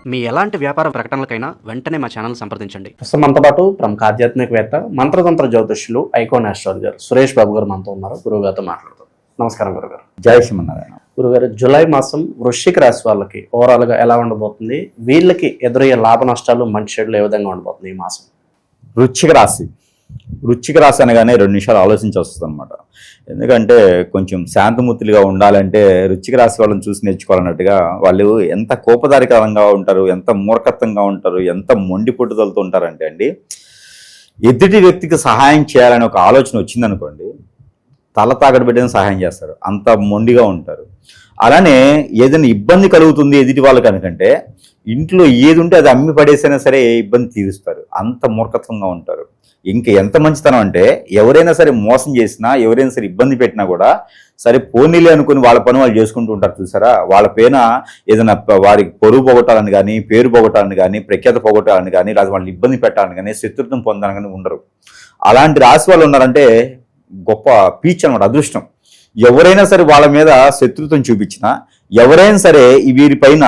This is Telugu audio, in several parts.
మీ ఎలాంటి వ్యాపార ప్రకటనలకైనా వెంటనే మా ఛానల్ సంప్రదించండి. ప్రస్తుతం మనతో పాటు ప్రముఖ ఆధ్యాత్మికవేత్త, మంత్రతంత్ర జ్యోతిష్యులు, ఐకాన్ ఆస్ట్రాలజర్ సురేష్ బాబు గారు మనతో ఉన్నారు. గురువు గారితో మాట్లాడుతాం. నమస్కారం గురుగారు. జై శ్రీమన్నారాయణ. గురుగారు, జూలై మాసం వృశ్చిక రాశి వాళ్ళకి ఓవరాల్ గా ఎలా ఉండబోతుంది? వీళ్ళకి ఎదురయ్యే లాభ నష్టాలు, మంచి చెడులు ఏ విధంగా ఉండబోతుంది ఈ మాసం? వృశ్చిక రాశి అనగానే 2 నిమిషాలు ఆలోచించి వస్తుంది అనమాట. ఎందుకంటే కొంచెం శాంతమూర్తులుగా ఉండాలంటే వృశ్చిక రాశి వాళ్ళని చూసి నేర్చుకోవాలన్నట్టుగా, వాళ్ళు ఎంత కోపదారికరంగా ఉంటారు, ఎంత మూర్ఖత్వంగా ఉంటారు, ఎంత మొండి పుట్టుదలతో ఉంటారంటే అండి, ఎదుటి వ్యక్తికి సహాయం చేయాలని ఒక ఆలోచన వచ్చిందనుకోండి, తల తాకట్టు పెట్టిన సహాయం చేస్తారు. అంత మొండిగా ఉంటారు. అలానే ఏదైనా ఇబ్బంది కలుగుతుంది ఎదుటి వాళ్ళకి అనుకంటే, ఇంట్లో ఏది ఉంటే అది అమ్మి పడేసైనా సరే ఇబ్బంది తీరుస్తారు. అంత మూర్ఖత్వంగా ఉంటారు. ఇంక ఎంత మంచితనం అంటే, ఎవరైనా సరే మోసం చేసినా, ఎవరైనా సరే ఇబ్బంది పెట్టినా కూడా సరే పోనీలే అనుకుని వాళ్ళ పని వాళ్ళు చేసుకుంటూ ఉంటారు. చూసారా, వాళ్ళ పైన ఏదైనా వారికి పొరుగు పోగొట్టాలని కానీ, పేరు పోగొట్టాలని కానీ, ప్రఖ్యాత పోగొట్టాలని కానీ, లేదా వాళ్ళని ఇబ్బంది పెట్టాలని కానీ, శత్రుత్వం పొందాలని కానీ ఉండరు. అలాంటి రాశి వాళ్ళు ఉన్నారంటే గొప్ప పీచ్ అనమాట, అదృష్టం. ఎవరైనా సరే వాళ్ళ మీద శత్రుత్వం చూపించినా, ఎవరైనా సరే వీరిపైన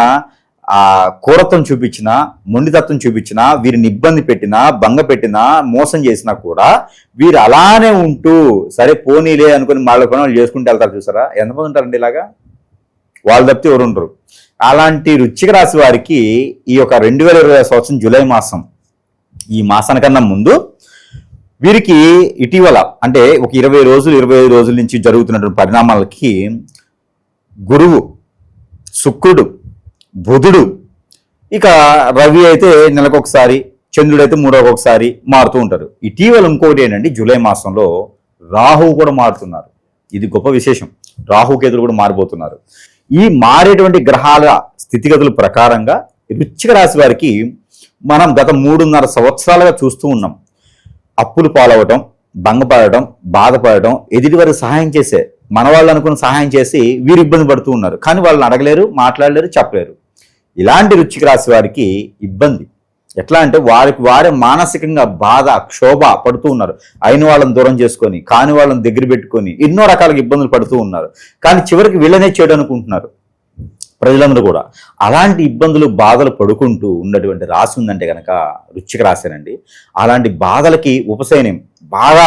క్రూరత్వం చూపించినా, మొండితత్వం చూపించినా, వీరిని ఇబ్బంది పెట్టినా, భంగ పెట్టినా, మోసం చేసినా కూడా వీరు అలానే ఉంటూ సరే పోనీలే అనుకుని వాళ్ళ పని వాళ్ళు చేసుకుంటూ వెళ్తారు. చూసారా, ఎంతమంది ఉంటారండి ఇలాగా? వాళ్ళు తప్పితే ఎవరు ఉండరు. అలాంటి వృశ్చిక రాశి వారికి ఈ యొక్క 2020 సంవత్సరం జూలై మాసం, ఈ మాసానికన్నా ముందు వీరికి ఇటీవల అంటే ఒక 25 రోజుల నుంచి జరుగుతున్నటువంటి పరిణామాలకి గురువు, శుక్రుడు, బుధుడు, ఇక రవి అయితే నెలకొకసారి, చంద్రుడైతే 3 మారుతూ ఉంటారు. ఇటీవల ఇంకోటి ఏంటంటే, జూలై మాసంలో రాహువు కూడా మారుతున్నారు. ఇది గొప్ప విశేషం. రాహుకేతులు కూడా మారిపోతున్నారు. ఈ మారేటువంటి గ్రహాల స్థితిగతుల ప్రకారంగా వృశ్చిక రాశి వారికి మనం గత 3.5 సంవత్సరాలుగా చూస్తూ ఉన్నాం. అప్పులు పాలవటం, భంగపడటం, బాధపడటం, ఎదుటి వారికి సహాయం చేసే మన వాళ్ళు అనుకుని సహాయం చేసి వీరు ఇబ్బంది పడుతూ ఉన్నారు. కానీ వాళ్ళని అడగలేరు, మాట్లాడలేరు, చెప్పలేరు. ఇలాంటి వృశ్చిక రాశి వారికి ఇబ్బంది ఎట్లా అంటే, వారే మానసికంగా బాధ, క్షోభ పడుతూ ఉన్నారు. అయిన వాళ్ళని దూరం చేసుకొని, కాని వాళ్ళని దగ్గర పెట్టుకొని ఎన్నో రకాలుగా ఇబ్బందులు పడుతూ ఉన్నారు. కానీ చివరికి వీళ్ళనే చేయడం అనుకుంటున్నారు ప్రజలందరూ కూడా. అలాంటి ఇబ్బందులు, బాధలు పడుకుంటూ ఉన్నటువంటి రాశి ఉందంటే కనుక వృశ్చిక రాశేనండి. అలాంటి బాధలకి ఉపశమనం, బాగా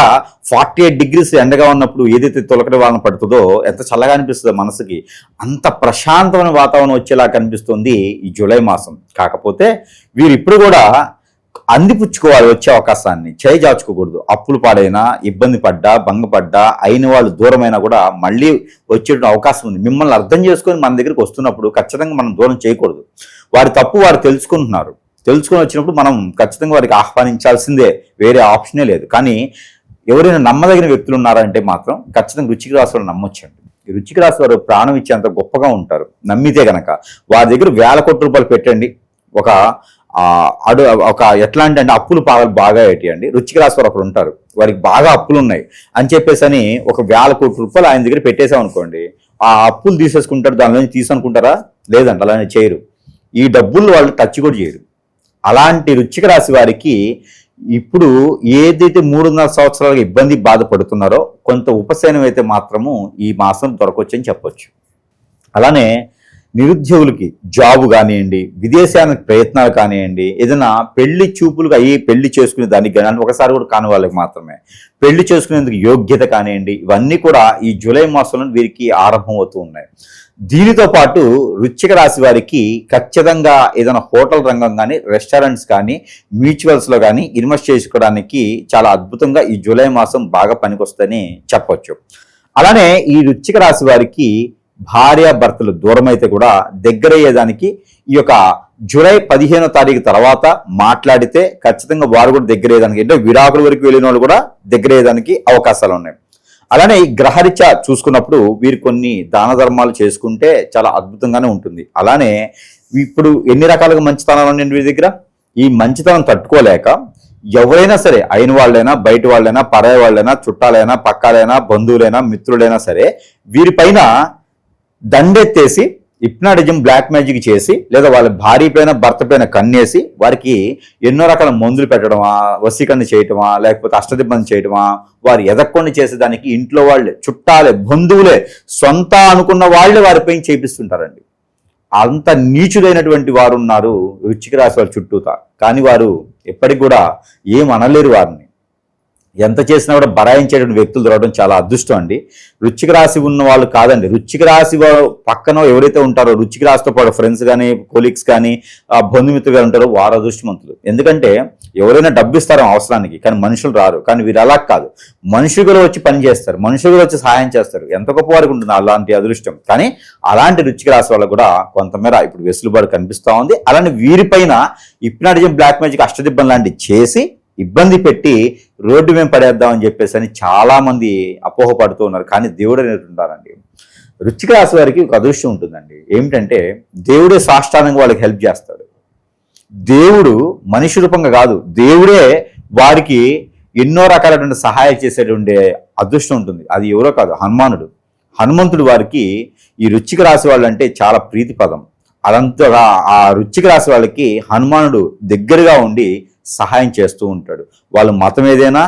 48 degrees ఎండగా ఉన్నప్పుడు ఏదైతే తొలకటి వాళ్ళని పడుతుందో, ఎంత చల్లగా అనిపిస్తుందో మనసుకి, అంత ప్రశాంతమైన వాతావరణం వచ్చేలా కనిపిస్తుంది ఈ జూలై మాసం. కాకపోతే వీరు ఇప్పుడు కూడా అందిపుచ్చుకోవాలి వచ్చే అవకాశాన్ని, చేయి జాచుకోకూడదు. అప్పులు పాడైనా, ఇబ్బంది పడ్డా, భంగపడ్డా, అయిన వాళ్ళు దూరమైనా కూడా మళ్ళీ వచ్చే అవకాశం ఉంది. మిమ్మల్ని అర్థం చేసుకొని మన దగ్గరికి వస్తున్నప్పుడు ఖచ్చితంగా మనం దూరం చేయకూడదు. వారి తప్పు వారు తెలుసుకుంటున్నారు. తెలుసుకొని వచ్చినప్పుడు మనం ఖచ్చితంగా వారికి ఆహ్వానించాల్సిందే, వేరే ఆప్షనే లేదు. కానీ ఎవరైనా నమ్మదగిన వ్యక్తులు ఉన్నారంటే మాత్రం ఖచ్చితంగా వృశ్చిక రాశి వాళ్ళు నమ్మొచ్చండి. ఈ వృశ్చిక రాశి వారు ప్రాణం ఇచ్చేంత గొప్పగా ఉంటారు. నమ్మితే గనక వారి దగ్గర వేల కోట్ల రూపాయలు పెట్టండి, ఒక ఎట్లా అంటే అప్పులు బాగా ఏంటి వృశ్చిక రాశి వారు ఒకరు ఉంటారు, వారికి బాగా అప్పులు ఉన్నాయి అని చెప్పేసి అని ఒక 1000 కోట్ల రూపాయలు ఆయన దగ్గర పెట్టేసాం అనుకోండి, ఆ అప్పులు తీసేసుకుంటారు. దాని నుంచి తీసుకుంటారా? లేదంట, అలానే చేయరు. ఈ డబ్బులు వాళ్ళు టచ్ కూడా చేయరు. అలాంటి వృశ్చిక రాశి వారికి ఇప్పుడు ఏదైతే 3.5 సంవత్సరాలుగా ఇబ్బంది బాధపడుతున్నారో కొంత ఉపశమనం అయితే మాత్రము ఈ మాసం దొరకొచ్చని చెప్పొచ్చు. అలానే నిరుద్యోగులకి జాబు కానివ్వండి, విదేశానికి ప్రయత్నాలు కానివ్వండి, ఏదైనా పెళ్లి చూపులు అయ్యి పెళ్లి చేసుకునే దానికి కానీ ఒకసారి కూడా కాని వాళ్ళకి మాత్రమే పెళ్లి చేసుకునేందుకు యోగ్యత కానివ్వండి, ఇవన్నీ కూడా ఈ జూలై మాసంలో వీరికి ఆరంభం అవుతూ ఉన్నాయి. దీనితో పాటు వృశ్చిక రాశి వారికి ఖచ్చితంగా ఏదైనా హోటల్ రంగం కానీ, రెస్టారెంట్స్ కానీ, మ్యూచువల్స్లో కానీ ఇన్వెస్ట్ చేసుకోవడానికి చాలా అద్భుతంగా ఈ జూలై మాసం బాగా పనికొస్తుందని చెప్పొచ్చు. అలానే ఈ వృశ్చిక రాశి వారికి భార్యాభర్తలు దూరం అయితే కూడా దగ్గరయ్యేదానికి ఈ యొక్క జూలై 15వ తారీఖు తర్వాత మాట్లాడితే ఖచ్చితంగా వారు కూడా దగ్గరయ్యేదానికి, అంటే విడాకుల వరకు వెళ్ళిన వాళ్ళు కూడా దగ్గరయ్యేదానికి అవకాశాలు ఉన్నాయి. అలానే ఈ గ్రహరీత్యా చూసుకున్నప్పుడు వీరు కొన్ని దాన ధర్మాలు చేసుకుంటే చాలా అద్భుతంగానే ఉంటుంది. అలానే ఇప్పుడు ఎన్ని రకాలుగా మంచితనాలు ఉన్నాయి వీరి దగ్గర. ఈ మంచితనం తట్టుకోలేక ఎవరైనా సరే, అయిన వాళ్ళైనా, బయట వాళ్ళైనా, పరాయి వాళ్ళైనా, చుట్టాలైనా, పక్కాలైనా, బంధువులైనా, మిత్రులైనా సరే వీరిపైన దండెత్తేసి హిప్నాటిజం, బ్లాక్ మ్యాజిక్ చేసి, లేదా వాళ్ళ భార్య పైన, భర్త పైన కన్నేసి వారికి ఎన్నో రకాల మందులు పెట్టడమా, వశీకరణ చేయటమా, లేకపోతే అష్టదిబ్బంది చేయటమా, వారు ఎదక్కొని చేసేదానికి ఇంట్లో వాళ్ళే, చుట్టాలే, బంధువులే, సొంత అనుకున్న వాళ్ళే వారిపైన చేపిస్తుంటారండి. అంత నీచుడైనటువంటి వారు ఉన్నారు వృశ్చిక రాశి వారి చుట్టూతా. కానీ వారు ఎప్పటికి కూడా ఏం అనలేరు వారిని. ఎంత చేసినా కూడా బరాయించేటువంటి వ్యక్తులు దొరకడం చాలా అదృష్టం అండి. వృశ్చిక రాశి ఉన్న వాళ్ళు కాదండి, వృశ్చిక రాశి పక్కన ఎవరైతే ఉంటారో, వృశ్చిక రాశితో పాటు ఫ్రెండ్స్ కానీ, కొలీగ్స్ కానీ, బంధుమిత్రులు కానీ ఉంటారో వారు అదృష్టవంతులు. ఎందుకంటే ఎవరైనా డబ్బు ఇస్తారో అవసరానికి, కానీ మనుషులు రారు. కానీ వీరు అలా కాదు, మనుషులు వచ్చి పని చేస్తారు, మనుషులు వచ్చి సహాయం చేస్తారు. ఎంత గొప్ప వారికి ఉంటుంది అలాంటి అదృష్టం. కానీ అలాంటి వృశ్చిక రాశి వాళ్ళకు కూడా కొంతమేర ఇప్పుడు వెసులుబాటు కనిపిస్తూ ఉంది. అలానే వీరిపైన హిప్నాటిజం, బ్లాక్ మ్యాజిక్, అష్టదిబ్బం లాంటివి చేసి ఇబ్బంది పెట్టి రోడ్డు మేము పడేద్దామని చెప్పేసి అని చాలా మంది అపోహపడుతూ ఉన్నారు. కానీ దేవుడు అనేది ఉంటారండి. వృశ్చిక రాశి వారికి ఒక అదృష్టం ఉంటుందండి. ఏమిటంటే దేవుడే సాష్టాంగంగా వాళ్ళకి హెల్ప్ చేస్తాడు. దేవుడు మనిషి రూపంగా కాదు, దేవుడే వారికి ఎన్నో రకాలైన సహాయం చేసేటువంటి అదృష్టం ఉంటుంది. అది ఎవరో కాదు, హనుమానుడు. హనుమంతుడు వారికి ఈ వృశ్చిక రాశి వాళ్ళు అంటే చాలా ప్రీతి పదం. అదంతగా ఆ వృశ్చిక రాశి వాళ్ళకి హనుమానుడు దగ్గరగా ఉండి సహాయం చేస్తూ ఉంటాడు. వాళ్ళ మతం ఏదైనా,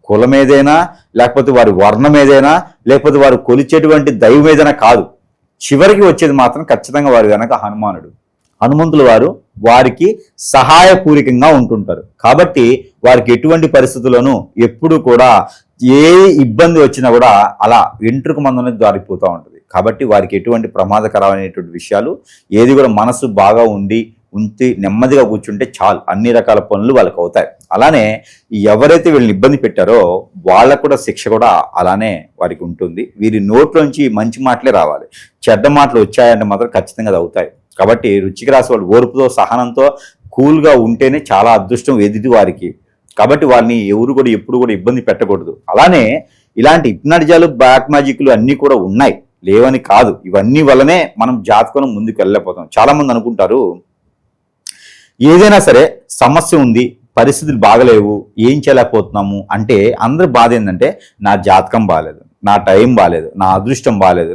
కులం ఏదైనా, లేకపోతే వారి వర్ణం ఏదైనా, లేకపోతే వారు కొలిచేటువంటి దైవం ఏదైనా కాదు, చివరికి వచ్చేది మాత్రం ఖచ్చితంగా వారి వెనక హనుమానుడు. హనుమంతులు వారు వారికి సహాయపూరికంగా ఉంటుంటారు. కాబట్టి వారికి ఎటువంటి పరిస్థితుల్లోనూ ఎప్పుడు కూడా ఏ ఇబ్బంది వచ్చినా కూడా అలా వెంట్రుక మందనే దారిపోతూ ఉంటుంది. కాబట్టి వారికి ఎటువంటి ప్రమాదకరమైనటువంటి విషయాలు ఏది కూడా మనసు బాగా ఉంచి నెమ్మదిగా కూర్చుంటే చాలు, అన్ని రకాల పనులు వాళ్ళకి అవుతాయి. అలానే ఎవరైతే వీళ్ళని ఇబ్బంది పెట్టారో వాళ్ళకు కూడా శిక్ష కూడా అలానే వారికి ఉంటుంది. వీరి నోట్లోంచి మంచి మాటలే రావాలి, చెడ్డ మాటలు వచ్చాయంటే మాత్రం ఖచ్చితంగా అది అవుతాయి. కాబట్టి వృశ్చిక రాశి వాళ్ళు ఓర్పుతో, సహనంతో, కూల్గా ఉంటేనే చాలా అదృష్టం ఎదుటి వారికి. కాబట్టి వాళ్ళని ఎవరు కూడా ఎప్పుడు కూడా ఇబ్బంది పెట్టకూడదు. అలానే ఇలాంటి హిప్నాటిజాలు, బ్లాక్ మ్యాజిక్లు అన్నీ కూడా ఉన్నాయి, లేవని కాదు. ఇవన్నీ వల్లనే మనం జాతకం ముందుకు వెళ్ళలేకపోతాం. చాలా మంది అనుకుంటారు ఏదైనా సరే సమస్య ఉంది, పరిస్థితులు బాగలేవు, ఏం చేయలేకపోతున్నాము అంటే అందరి బాధ ఏంటంటే నా జాతకం బాగాలేదు, నా టైం బాగాలేదు, నా అదృష్టం బాగాలేదు,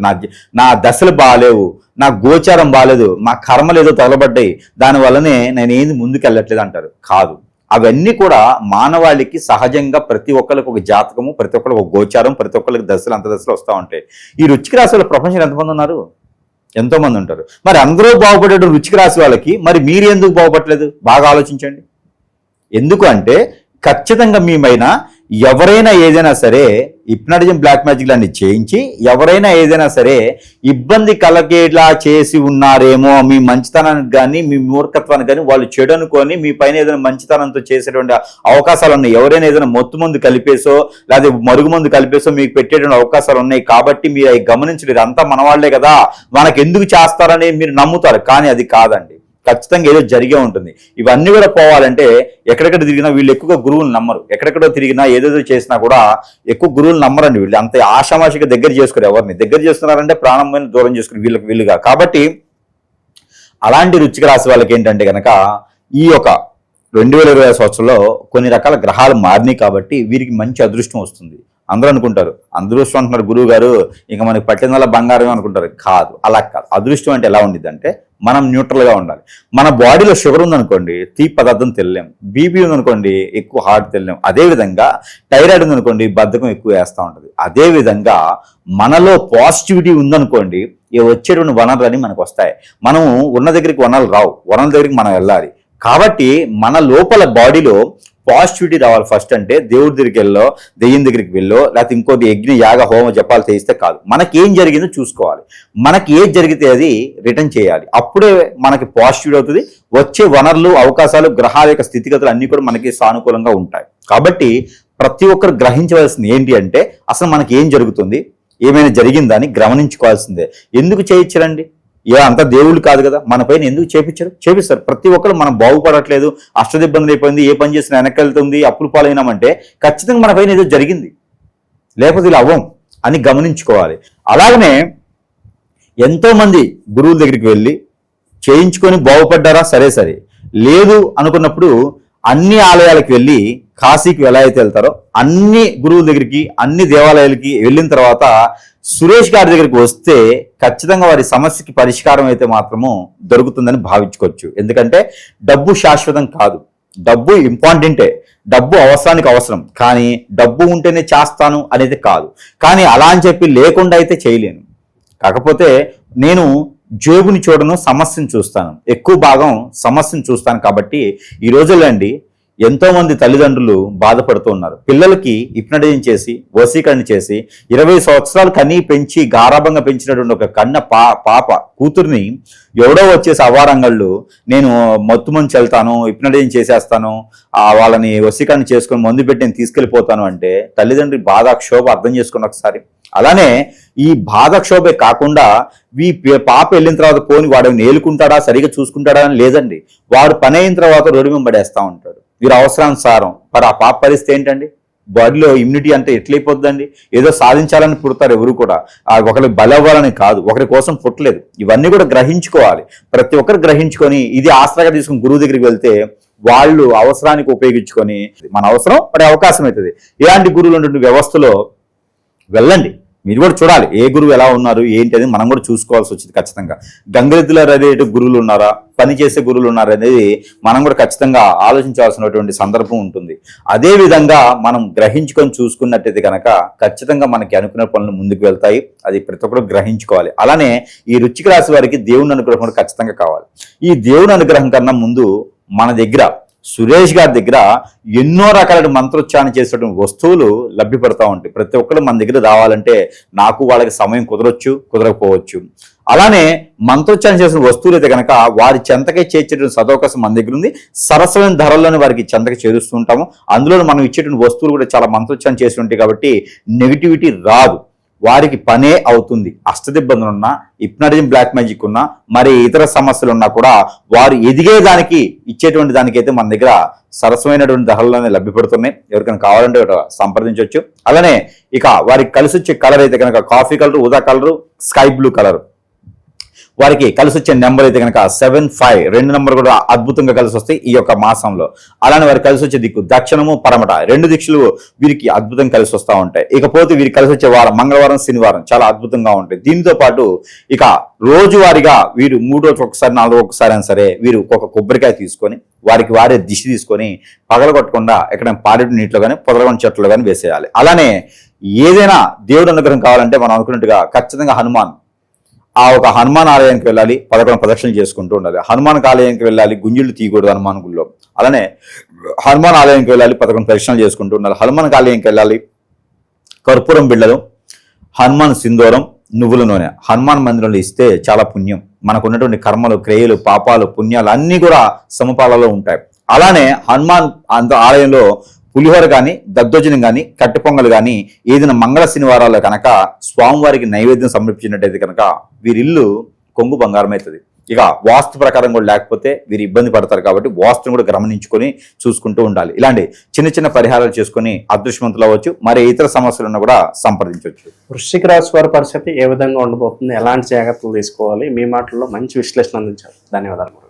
నా దశలు బాగాలేవు, నా గోచారం బాగాలేదు, మా కర్మలు ఏదో తగలబడ్డాయి, దానివల్లనే నేను ఏంది ముందుకు వెళ్ళట్లేదు అంటారు. కాదు, అవన్నీ కూడా మానవాళికి సహజంగా ప్రతి ఒక్కరికి ఒక జాతకము, ప్రతి ఒక్కరికి ఒక గోచారం, ప్రతి ఒక్కరికి దశలు అంతదశలు వస్తూ ఉంటాయి. ఈ వృశ్చిక రాశి వాళ్ళ ప్రపంచంలో ఎంతమంది ఉన్నారు? ఎంతో మంది ఉంటారు. మరి అందరూ బాగుపడే వృశ్చిక రాశి వాళ్ళకి మరి మీరు ఎందుకు బాగుపడలేదు? బాగా ఆలోచించండి. ఎందుకు అంటే ఖచ్చితంగా మీ పైన ఎవరైనా ఏదైనా సరే హిప్నాటిజం, బ్లాక్ మ్యాజిక్ లాంటి చేయించి ఎవరైనా ఏదైనా సరే ఇబ్బంది కలగేలా చేసి ఉన్నారేమో, మీ మంచితనానికి కానీ మీ మూర్ఖత్వానికి కానీ వాళ్ళు చెడు అనుకొని మీ పైన ఏదైనా మంచితనంతో చేసేటువంటి అవకాశాలు ఉన్నాయి. ఎవరైనా ఏదైనా మొత్తు మందు కలిపేసో లేదా మరుగు మందు కలిపేసో మీకు పెట్టేటువంటి అవకాశాలు ఉన్నాయి. కాబట్టి మీరు అవి గమనించలేరు. అంతా మన వాళ్లే కదా, మనకు ఎందుకు చేస్తారని మీరు నమ్ముతారు. కానీ అది కాదండి, ఖచ్చితంగా ఏదో జరిగే ఉంటుంది. ఇవన్నీ కూడా పోవాలంటే ఎక్కడెక్కడ తిరిగినా వీళ్ళు ఎక్కువగా గురువులు నమ్మరు. ఎక్కడెక్కడో తిరిగినా ఏదేదో చేసినా కూడా ఎక్కువ గురువులు నమ్మరండి. వీళ్ళు అంత ఆషామాషిగా దగ్గర చేసుకోరు. ఎవరిని దగ్గర చేస్తున్నారంటే ప్రాణమైన దూరం చేసుకుని వీళ్ళుగా. కాబట్టి అలాంటి వృశ్చిక రాశి వాళ్ళకి ఏంటంటే కనుక ఈ యొక్క 2020 సంవత్సరంలో కొన్ని రకాల గ్రహాలు మారినాయి. కాబట్టి వీరికి మంచి అదృష్టం వస్తుంది. అందరూ అనుకుంటారు అదృష్టం అంటున్నారు గురువు గారు, ఇంకా మనకి పట్టిన వల్ల బంగారం అనుకుంటారు. కాదు, అలా కాదు. అదృష్టం అంటే ఎలా ఉండిద్ది అంటే మనం న్యూట్రల్గా ఉండాలి. మన బాడీలో షుగర్ ఉందనుకోండి తీపి పదార్థం తినలేం, బీపీ ఉందనుకోండి ఎక్కువ హార్ట్ తినలేం, అదేవిధంగా థైరాయిడ్ ఉందనుకోండి బద్ధకం ఎక్కువ వేస్తూ ఉంటుంది. అదేవిధంగా మనలో పాజిటివిటీ ఉందనుకోండి వచ్చేటువంటి వనరులని మనకు వస్తాయి. మనం ఉన్న దగ్గరికి వనరులు రావు, వనరుల దగ్గరికి మనం వెళ్ళాలి. కాబట్టి మన లోపల బాడీలో పాజిటివిటీ రావాలి. ఫస్ట్ అంటే దేవుడి దగ్గరికి వెళ్ళో, దెయ్యం దగ్గరికి వెళ్ళో, లేకపోతే ఇంకోటి యజ్ఞ, యాగ, హోమ, జపాలు చేయిస్తే కాదు. మనకి ఏం జరిగిందో చూసుకోవాలి. మనకి ఏది జరిగితే అది రిటర్న్ చేయాలి. అప్పుడే మనకి పాజిటివిటీ అవుతుంది. వచ్చే వనరులు, అవకాశాలు, గ్రహాల యొక్క స్థితిగతులు అన్నీ కూడా మనకి సానుకూలంగా ఉంటాయి. కాబట్టి ప్రతి ఒక్కరు గ్రహించవలసింది ఏంటి అంటే అసలు మనకి ఏం జరుగుతుంది, ఏమైనా జరిగిందని గమనించుకోవాల్సిందే. ఎందుకు చేయించరండి? అంతా దేవుళ్ళు కాదు కదా, మన పైన ఎందుకు చేపిస్తారు. ప్రతి ఒక్కరు మనం బాగుపడట్లేదు, అష్టదిబ్బంది అయిపోయింది, ఏ పని చేసినా వెనకెళ్తుంది, అప్పులు పాలైనామంటే ఖచ్చితంగా మన పైన ఏదో జరిగింది, లేకపోతే ఇలా అవ్వం అని గమనించుకోవాలి. అలాగనే ఎంతోమంది గురువుల దగ్గరికి వెళ్ళి చేయించుకొని బాగుపడ్డారా, సరే లేదు అనుకున్నప్పుడు అన్ని ఆలయాలకు వెళ్ళి కాశీకి ఎలా అయితే వెళ్తారో అన్ని గురువుల దగ్గరికి, అన్ని దేవాలయాలకి వెళ్ళిన తర్వాత సురేష్ గారి దగ్గరికి వస్తే ఖచ్చితంగా వారి సమస్యకి పరిష్కారం అయితే మాత్రము దొరుకుతుందని భావించుకోవచ్చు. ఎందుకంటే డబ్బు శాశ్వతం కాదు, డబ్బు ఇంపార్టెంటే, డబ్బు అవసరానికి అవసరం. కానీ డబ్బు ఉంటేనే చేస్తాను అనేది కాదు. కానీ అలా అని చెప్పి లేకుండా అయితే చేయలేను. కాకపోతే నేను జేబుని చూడను, సమస్యను చూస్తాను. ఎక్కువ భాగం సమస్యను చూస్తాను. కాబట్టి ఈ రోజుల్లో అండి ఎంతో మంది తల్లిదండ్రులు బాధపడుతూ ఉన్నారు. పిల్లలకి హిప్నటైజింగ్ చేసి, వశీకరణ చేసి 20 సంవత్సరాలు కనీ పెంచి గారాభంగా పెంచినటువంటి ఒక పాప కూతుర్ని ఎవడో వచ్చేసి అవారంగళ్ళు నేను మత్తు మంచి వెళ్తాను, హిప్నటైజింగ్ చేసేస్తాను, వాళ్ళని వశీకరణ చేసుకొని మందు పెట్టి నేను తీసుకెళ్ళిపోతాను అంటే తల్లిదండ్రి బాధ క్షోభ అర్థం చేసుకుని ఒకసారి. అలానే ఈ బాధ క్షోభే కాకుండా ఈ పాప వెళ్ళిన తర్వాత పోని వాడు నేలుకుంటాడా, సరిగా చూసుకుంటాడా అని లేదండి. వాడు పని అయిన తర్వాత రోడ్డు మీద పడేస్తూ ఉంటాడు. వీరు అవసరానుసారం. మరి ఆ పాప పరిస్థితి ఏంటండి? బాడీలో ఇమ్యూనిటీ అంటే ఎట్లయిపోద్దండి? ఏదో సాధించాలని పుడతారు ఎవరు కూడా. ఒకరికి బలవ్వాలని కాదు, ఒకరి కోసం పుట్టలేదు. ఇవన్నీ కూడా గ్రహించుకోవాలి. ప్రతి ఒక్కరు గ్రహించుకొని ఇది ఆసరాగా తీసుకుని గురువు దగ్గరికి వెళ్తే వాళ్ళు అవసరానికి ఉపయోగించుకొని మన అవసరం పడే అవకాశం అవుతుంది. ఇలాంటి గురువులు ఉన్నటువంటి వ్యవస్థలో వెళ్ళండి. మీరు కూడా చూడాలి ఏ గురువు ఎలా ఉన్నారు ఏంటి అనేది మనం కూడా చూసుకోవాల్సి వచ్చింది ఖచ్చితంగా. గంగిరెద్దుల అనేటి గురువులు ఉన్నారా, పని చేసే గురువులు ఉన్నారా అనేది మనం కూడా ఖచ్చితంగా ఆలోచించాల్సినటువంటి సందర్భం ఉంటుంది. అదే విధంగా మనం గ్రహించుకొని చూసుకున్నట్టయితే కనుక ఖచ్చితంగా మనకి అనుకున్న పనులు ముందుకు వెళ్తాయి. అది ప్రతి ఒక్కరు గ్రహించుకోవాలి. అలానే ఈ వృశ్చిక రాశి వారికి దేవుని అనుగ్రహం కూడా ఖచ్చితంగా కావాలి. ఈ దేవుని అనుగ్రహం కన్నా ముందు మన దగ్గర సురేష్ గారి దగ్గర ఎన్నో రకాల మంత్రోచ్చారణ చేసేటువంటి వస్తువులు లభ్యపడతా ఉంటాయి. ప్రతి ఒక్కరు మన దగ్గర రావాలంటే నాకు వాళ్ళకి సమయం కుదరొచ్చు, కుదరకపోవచ్చు. అలానే మంత్రోచ్చారణ చేసిన వస్తువులు అయితే కనుక వారి చెంతకే చేర్చేటువంటి సదవకాశం మన దగ్గర ఉంది. సరసమైన ధరల్లోనే వారికి చెంతకి చేరుస్తూ ఉంటాము. అందులో మనం ఇచ్చేటువంటి వస్తువులు కూడా చాలా మంత్రోచ్చారణ చేసి ఉంటాయి కాబట్టి నెగిటివిటీ రాదు. వారికి పనే అవుతుంది. అష్టదిబ్బందులు ఉన్నా, హిప్నటిజం, బ్లాక్ మ్యాజిక్ ఉన్నా, మరి ఇతర సమస్యలు ఉన్నా కూడా వారు ఎదిగేదానికి ఇచ్చేటువంటి దానికైతే మన దగ్గర సరసమైనటువంటి ధరల్లోనే లభ్యపడుతున్నాయి. ఎవరికైనా కావాలంటే సంప్రదించవచ్చు. అలానే ఇక వారికి కలిసి వచ్చే కలర్ అయితే కనుక కాఫీ కలర్, ఊదా కలరు, స్కై బ్లూ కలర్. వారికి కలిసి వచ్చే నెంబర్ అయితే కనుక 75 2 నెంబర్ కూడా అద్భుతంగా కలిసి వస్తాయి ఈ యొక్క మాసంలో. అలానే వారికి కలిసి వచ్చే దిక్కు దక్షిణము, పరమట 2 దిక్కులు వీరికి అద్భుతంగా కలిసి వస్తూ ఉంటాయి. ఇకపోతే వీరికి కలిసి వచ్చే వారం మంగళవారం, శనివారం చాలా అద్భుతంగా ఉంటాయి. దీంతో పాటు ఇక రోజువారీగా వీరు 3 రోజులకు ఒకసారి, 4 రోజులకు ఒకసారి అయినా సరే వీరు ఒక కొబ్బరికాయ తీసుకొని వారికి వారే దిష్టి తీసుకొని పగలగొట్టకుండా ఎక్కడైనా పారేడు నీటిలో కానీ పొదలగొండ చెట్లు కానీ వేసేయాలి. అలానే ఏదైనా దేవుడు అనుగ్రహం కావాలంటే మనం అనుకున్నట్టుగా ఖచ్చితంగా ఒక హనుమాన్ ఆలయానికి వెళ్ళాలి, 11 ప్రదక్షిణలు చేసుకుంటూ ఉండాలి. హనుమాన్ ఆలయానికి వెళ్ళాలి, గుంజిళ్ళు తీయకూడదు హనుమాన్ గుళ్ళో. అలానే హనుమాన్ ఆలయానికి వెళ్ళాలి, 11 ప్రదక్షిణలు చేసుకుంటూ ఉండాలి. హనుమాన్ ఆలయానికి వెళ్ళాలి, కర్పూరం బిళ్ళలు, హనుమాన్ సింధూరం, నువ్వుల నూనె హనుమాన్ మందిరంలో ఇస్తే చాలా పుణ్యం. మనకు ఉన్నటువంటి కర్మలు, క్రియలు, పాపాలు, పుణ్యాలు అన్నీ కూడా సమపాలలో ఉంటాయి. అలానే హనుమాన్ ఆలయంలో పులిహోర కానీ, దద్దోజనం కానీ, కట్టె పొంగలు కానీ ఏదైనా మంగళ శనివారాల్లో కనుక స్వామివారికి నైవేద్యం సమర్పించినట్టయితే కనుక వీరిల్లు కొంగు బంగారం అవుతుంది. ఇక వాస్తు ప్రకారం కూడా లేకపోతే వీరు ఇబ్బంది పడతారు. కాబట్టి వాస్తును కూడా గమనించుకొని చూసుకుంటూ ఉండాలి. ఇలాంటి చిన్న చిన్న పరిహారాలు చేసుకుని అదృష్టవంతులు అవ్వచ్చు. మరి ఇతర సమస్యలు ఉన్నా కూడా సంప్రదించవచ్చు. వృశ్చిక రాశి వారి పరిస్థితి ఏ విధంగా ఉండబోతుంది, ఎలాంటి జాగ్రత్తలు తీసుకోవాలి, మీ మాటల్లో మంచి విశ్లేషణ అందించారు. ధన్యవాదాలు.